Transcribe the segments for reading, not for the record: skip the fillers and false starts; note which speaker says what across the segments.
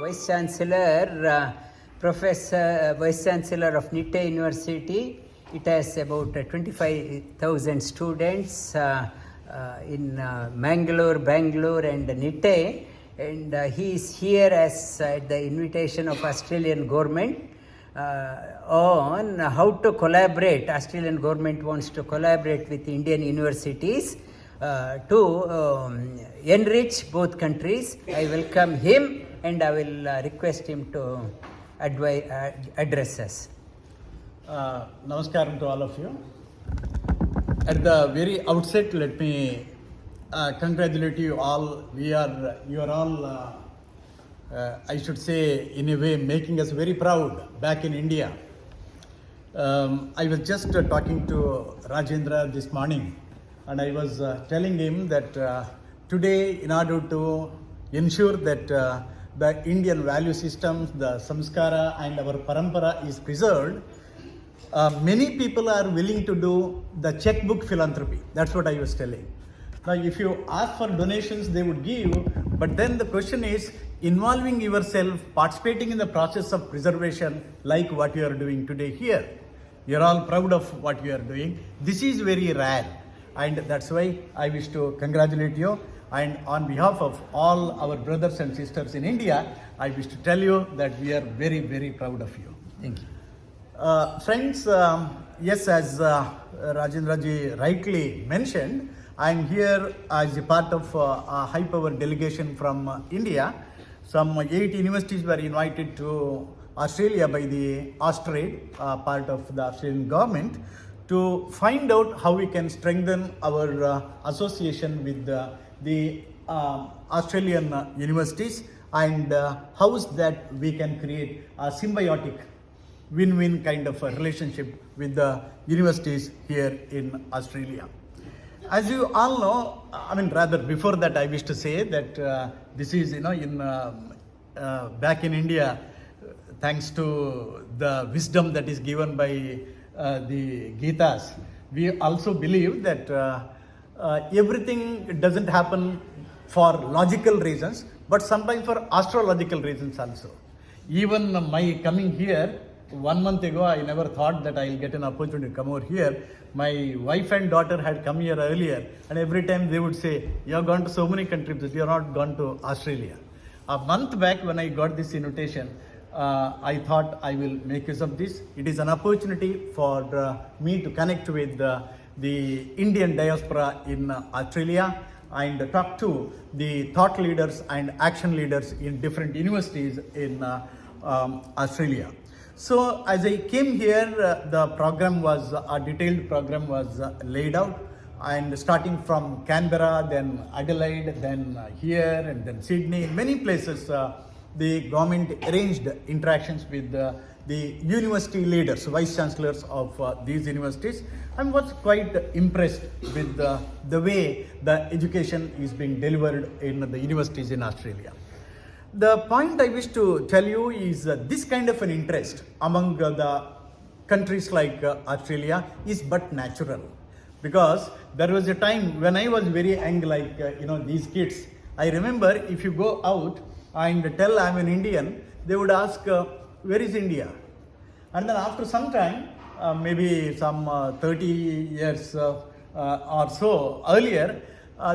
Speaker 1: Vice Chancellor, Professor Vice Chancellor of NITTE University. It has about 25,000 students in Mangalore, Bangalore and NITTE. And he is here as at the invitation of Australian government on how to collaborate. Australian government wants to collaborate with Indian universities to enrich both countries. I welcome him and I will request him to address us.
Speaker 2: Namaskaram to all of you. At the very outset, let me congratulate you all. You are all, I should say, in a way, making us very proud back in India. I was just talking to Rajendra this morning, and I was telling him that today, in order to ensure that the Indian value systems, the samskara and our parampara is preserved, many people are willing to do the checkbook philanthropy. That's what I was telling. Now, if you ask for donations, they would give, but then the question is involving yourself, participating in the process of preservation like what you are doing today here. You're all proud of what you are doing. This is very rare, and that's why I wish to congratulate you. And on behalf of all our brothers and sisters in India, I wish to tell you that we are very, very proud of you.
Speaker 1: Thank you.
Speaker 2: Friends, yes, as Rajendra ji rightly mentioned, I am here as a part of a high power delegation from India. Some 8 universities were invited to Australia by the Austrade, part of the Australian government, to find out how we can strengthen our association with the Australian universities, and how is that we can create a symbiotic win-win kind of a relationship with the universities here in Australia. As you all know, I mean, rather before that, I wish to say that this is, in back in India, thanks to the wisdom that is given by the Gitas, we also believe that everything doesn't happen for logical reasons, but sometimes for astrological reasons also. Even my coming here, 1 month ago, I never thought that I'll get an opportunity to come over here. My wife and daughter had come here earlier, and every time they would say, "You have gone to so many countries, but you have not gone to Australia." A month back, when I got this invitation, I thought I will make use of this. It is an opportunity for me to connect with the Indian diaspora in Australia and talk to the thought leaders and action leaders in different universities in Australia. So as I came here, the program was, a detailed program was laid out, and starting from Canberra, then Adelaide, then here, and then Sydney, in many places, the government arranged interactions with the university leaders, vice chancellors of these universities. I was quite impressed with the way the education is being delivered in the universities in Australia. The point I wish to tell you is this kind of an interest among the countries like Australia is but natural, because there was a time when I was very young, like these kids. I remember if you go out and tell I'm an Indian, they would ask, where is India? And then after some time, maybe some 30 years or so earlier,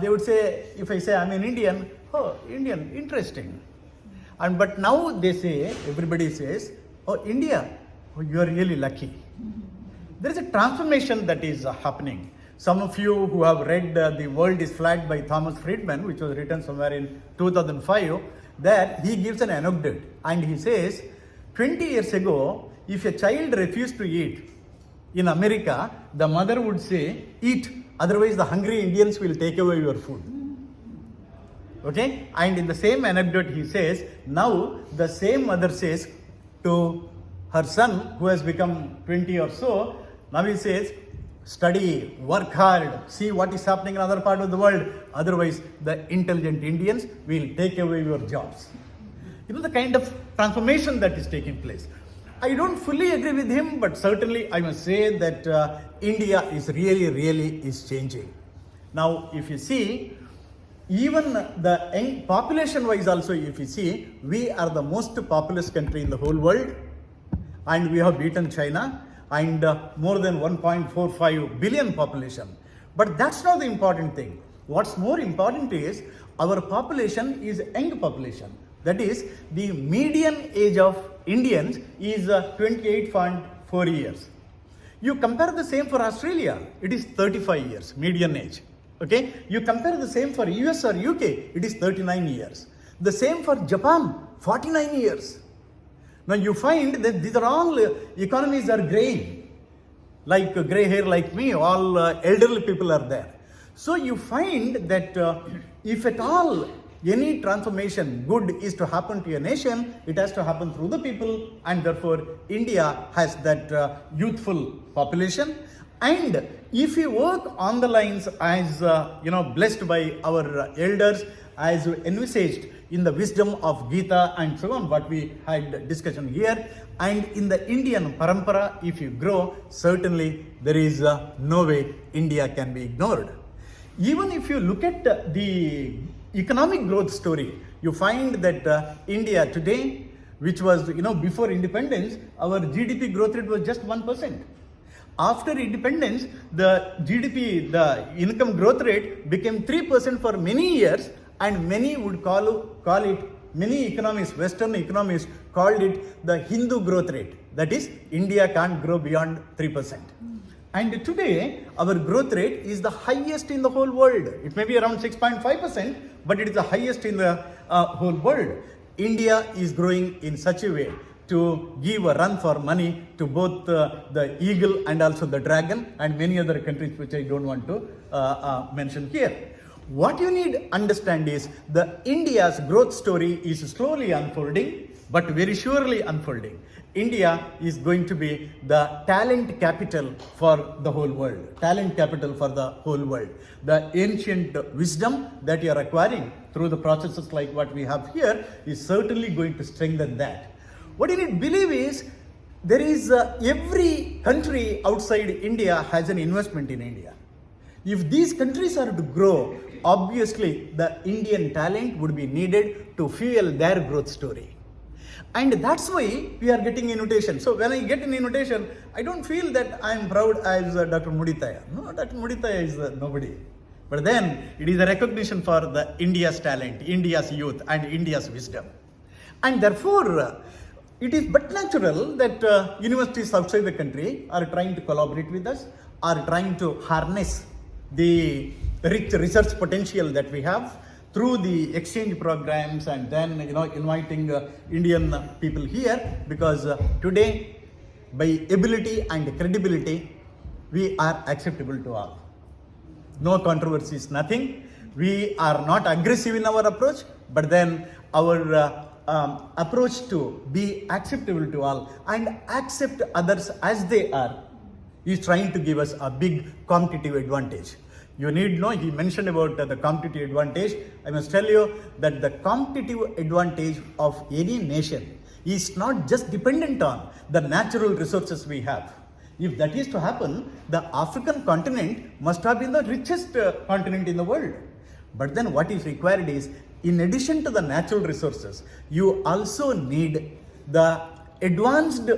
Speaker 2: they would say, if I say I'm an Indian, oh, Indian, interesting. And but now they say, everybody says, oh, India, oh, you are really lucky. There is a transformation that is happening. Some of you who have read The World is Flat by Thomas Friedman, which was written somewhere in 2005, there he gives an anecdote, and he says, 20 years ago, if a child refused to eat, in America, the mother would say, eat, otherwise the hungry Indians will take away your food. Okay, and in the same anecdote he says, now the same mother says to her son who has become 20 or so, now he says, study, work hard, see what is happening in other part of the world, otherwise the intelligent Indians will take away your jobs. The kind of transformation that is taking place. I don't fully agree with him, but certainly I must say that India is really is changing. Now if you see, even the population wise also, if you see, we are the most populous country in the whole world, and we have beaten China and more than 1.45 billion population. But that's not the important thing. What's more important is our population is young population. That is, the median age of Indians is 28.4 years. You compare the same for Australia, it is 35 years, median age. Okay, you compare the same for US or UK, it is 39 years. The same for Japan, 49 years. Now you find that these are all economies are graying, like gray hair like me, all elderly people are there. So you find that if at all any transformation good is to happen to a nation, it has to happen through the people, and therefore India has that youthful population. And if we work on the lines as blessed by our elders, as envisaged in the wisdom of Gita and so on, what we had discussion here, and in the Indian parampara, if you grow, certainly there is no way India can be ignored. Even if you look at the economic growth story, you find that India today, which was before independence, our GDP growth rate was just 1%. After independence, the GDP, the income growth rate became 3% for many years, and many would call it, many economists, Western economists called it the Hindu growth rate. That is, India can't grow beyond 3%. And today, our growth rate is the highest in the whole world. It may be around 6.5%, but it is the highest in the whole world. India is growing in such a way to give a run for money to both the eagle and also the dragon and many other countries which I don't want to mention here. What you need to understand is the India's growth story is slowly unfolding, but very surely unfolding. India is going to be the talent capital for the whole world. Talent capital for the whole world. The ancient wisdom that you are acquiring through the processes like what we have here is certainly going to strengthen that. What you need to believe is there is every country outside India has an investment in India. If these countries are to grow, obviously the Indian talent would be needed to fuel their growth story. And that's why we are getting invitation. So when I get an invitation, I don't feel that I am proud as Dr. Moodithaya. No, Dr. Moodithaya is nobody. But then it is a recognition for the India's talent, India's youth and India's wisdom. And therefore, it is but natural that universities outside the country are trying to collaborate with us, are trying to harness the rich research potential that we have through the exchange programs, and then inviting Indian people here, because today by ability and credibility we are acceptable to all. No controversies, nothing. We are not aggressive in our approach, but then our approach to be acceptable to all and accept others as they are is trying to give us a big competitive advantage. You need know, he mentioned about the competitive advantage. I must tell you that the competitive advantage of any nation is not just dependent on the natural resources we have. If that is to happen, the African continent must have been the richest continent in the world. But then what is required is, in addition to the natural resources, you also need the advanced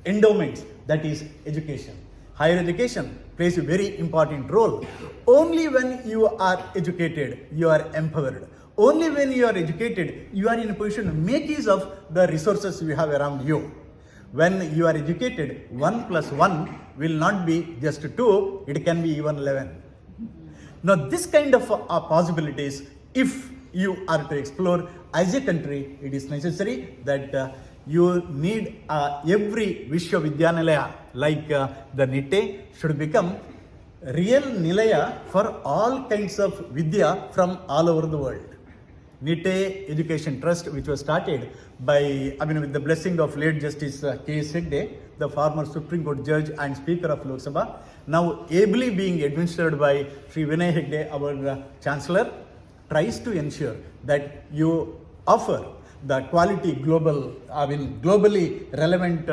Speaker 2: endowments, that is education. Higher education plays a very important role. Only when you are educated, you are empowered. Only when you are educated, you are in a position to make use of the resources you have around you. When you are educated, 1 plus 1 will not be just 2, it can be even 11. Now this kind of possibilities, if you are to explore as a country, it is necessary that you need every Vishwavidyanalaya like the NITTE should become real Nilaya for all kinds of Vidya from all over the world. NITTE Education Trust, which was started by, with the blessing of late Justice K.S. Hegde, the former Supreme Court Judge and Speaker of Lok Sabha, now ably being administered by Sri Vinay Hegde, our Chancellor, tries to ensure that you offer the quality globally relevant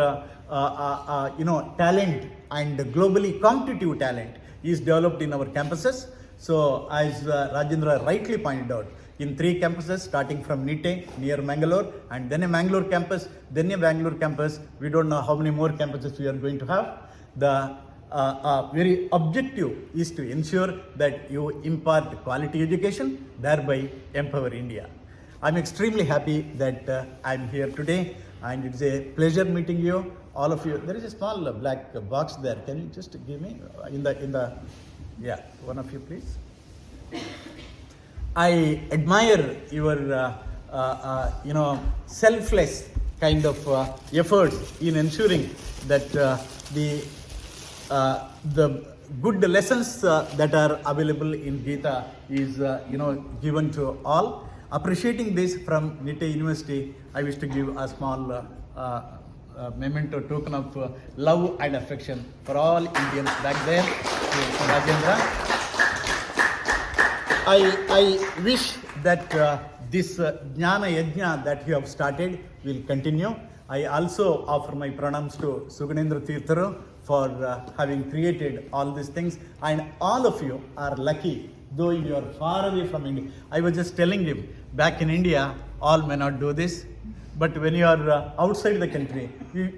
Speaker 2: talent and globally competitive talent is developed in our campuses. So as Rajendra rightly pointed out, in 3 campuses starting from NITTE near Mangalore, and then a Mangalore campus, then a Bangalore campus. We don't know how many more campuses we are going to have. The very objective is to ensure that you impart quality education, thereby empower India. I'm extremely happy that I'm here today, and it's a pleasure meeting you, all of you. There is a small black box there. Can you just give me yeah, one of you please. I admire your selfless kind of efforts in ensuring that the good lessons that are available in Gita is given to all. Appreciating this from NITTE University, I wish to give a small memento token of love and affection for all Indians back there. To Rajendra. I wish that this Jnana Yajna that you have started will continue. I also offer my pranams to Suganendra Tirtharu for having created all these things, and all of you are lucky, though you are far away from India. I was just telling him, back in India, all may not do this, but when you are outside the country,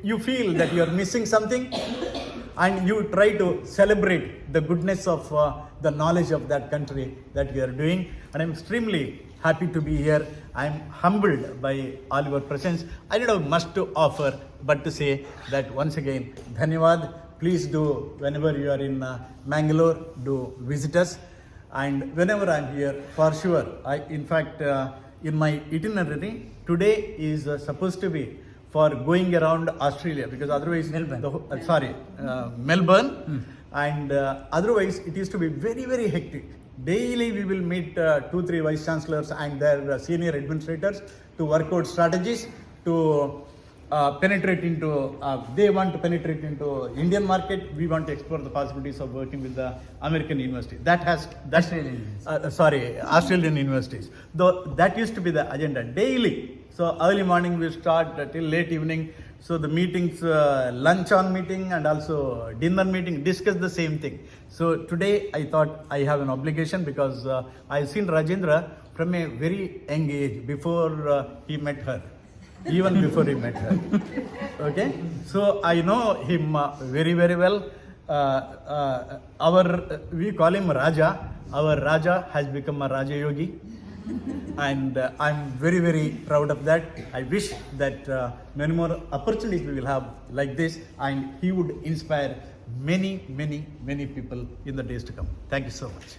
Speaker 2: you feel that you are missing something, and you try to celebrate the goodness of the knowledge of that country that we are doing. And I'm extremely happy to be here. I'm humbled by all your presence. I don't have much to offer, but to say that once again, Dhanyavad. Please do, whenever you are in Mangalore, do visit us. And whenever I'm here, for sure, in fact, in my itinerary, today is supposed to be for going around Australia, because otherwise Melbourne, and otherwise it used to be very, very hectic. Daily we will meet 2-3 vice chancellors and their senior administrators to work out strategies to penetrate into, they want to penetrate into Indian market, we want to explore the possibilities of working with the American university. Australian universities. Though that used to be the agenda daily. So early morning we start till late evening. So the meetings, lunch on meeting and also dinner meeting, discuss the same thing. So today I thought I have an obligation, because I've seen Rajendra from a very young age, before he met her. Even before he met her. Okay? So I know him very, very well. We call him Raja. Our Raja has become a Raja Yogi. And I'm very, very proud of that. I wish that many more opportunities we will have like this, and he would inspire many, many, many people in the days to come. Thank you so much.